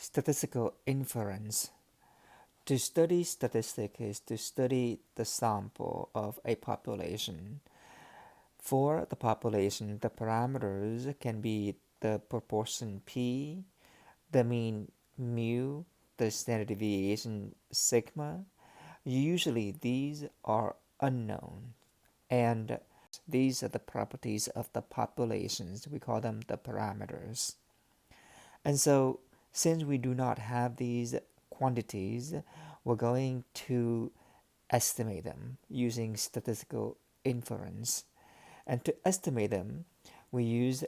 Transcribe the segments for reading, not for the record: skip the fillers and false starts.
statistical inference. To study statistics is to study the sample of a population. For the population, the parameters can be the proportion p, the mean mu, the standard deviation sigma. Usually these are unknown, and these are the properties of the populations. We call them the parameters. And so, since we do not have these quantities, we're going to estimate them using statistical inference. And to estimate them, we use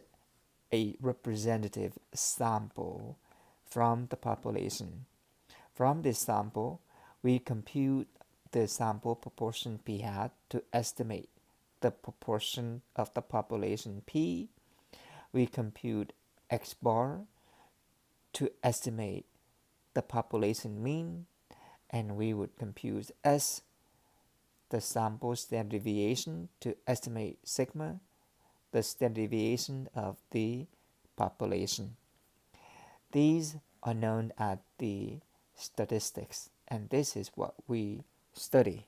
a representative sample from the population. From this sample, we compute the sample proportion p hat to estimate the proportion of the population p. We compute x bar to estimate the population mean, and we would compute S, the sample standard deviation, to estimate sigma, the standard deviation of the population. These are known as the statistics, and this is what we study.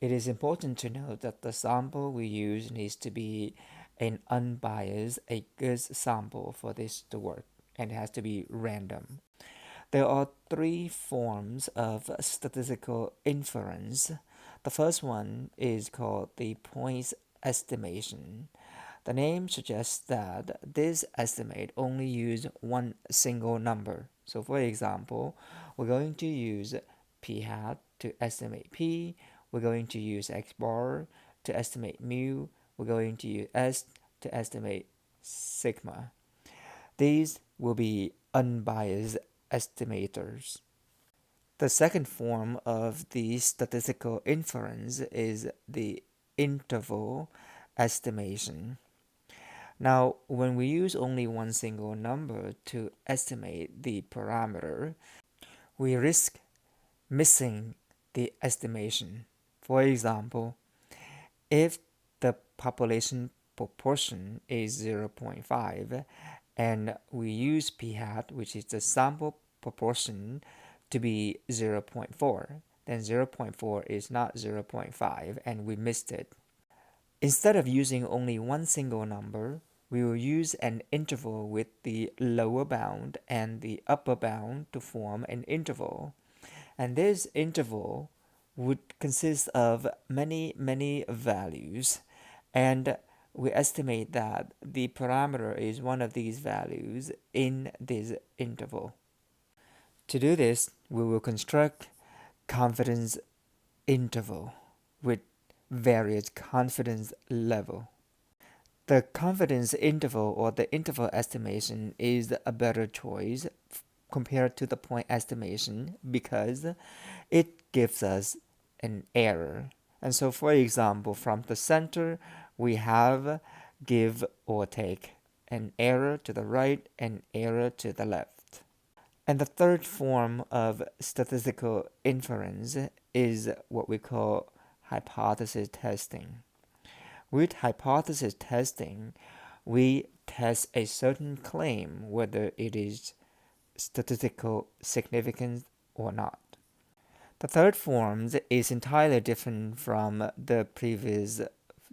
It is important to note that the sample we use needs to be an unbiased, a good sample for this to work, and it has to be random. There are three forms of statistical inference. The first one is called the points estimation. The name suggests that this estimate only uses one single number. So for example, we're going to use p hat to estimate p, we're going to use x bar to estimate mu, we're going to use S to estimate sigma. These will be unbiased estimators. The second form of the statistical inference is the interval estimation. Now, when we use only one single number to estimate the parameter, we risk missing the estimation. For example, if the population proportion is 0.5 and we use p hat, which is the sample proportion, to be 0.4, then 0.4 is not 0.5 and we missed it. Instead of using only one single number, we will use an interval with the lower bound and the upper bound to form an interval. And this interval would consist of many values, and we estimate that the parameter is one of these values in this interval. To do this, we will construct confidence interval with various confidence level. The confidence interval or the interval estimation is a better choice compared to the point estimation because it gives us an error. And so for example, from the center, we have give or take, an error to the right and error to the left. And the third form of statistical inference is what we call hypothesis testing. With hypothesis testing, we test a certain claim whether it is statistical significant or not. The third form is entirely different from the previous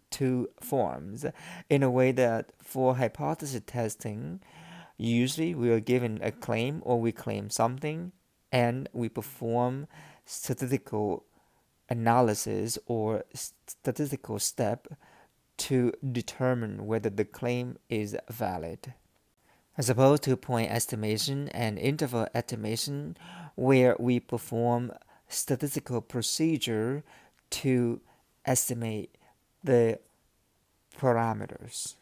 two forms in a way that for hypothesis testing, usually we are given a claim or we claim something and we perform statistical analysis or statistical step to determine whether the claim is valid. As opposed to point estimation and interval estimation, where we perform statistical procedure to estimate the parameters.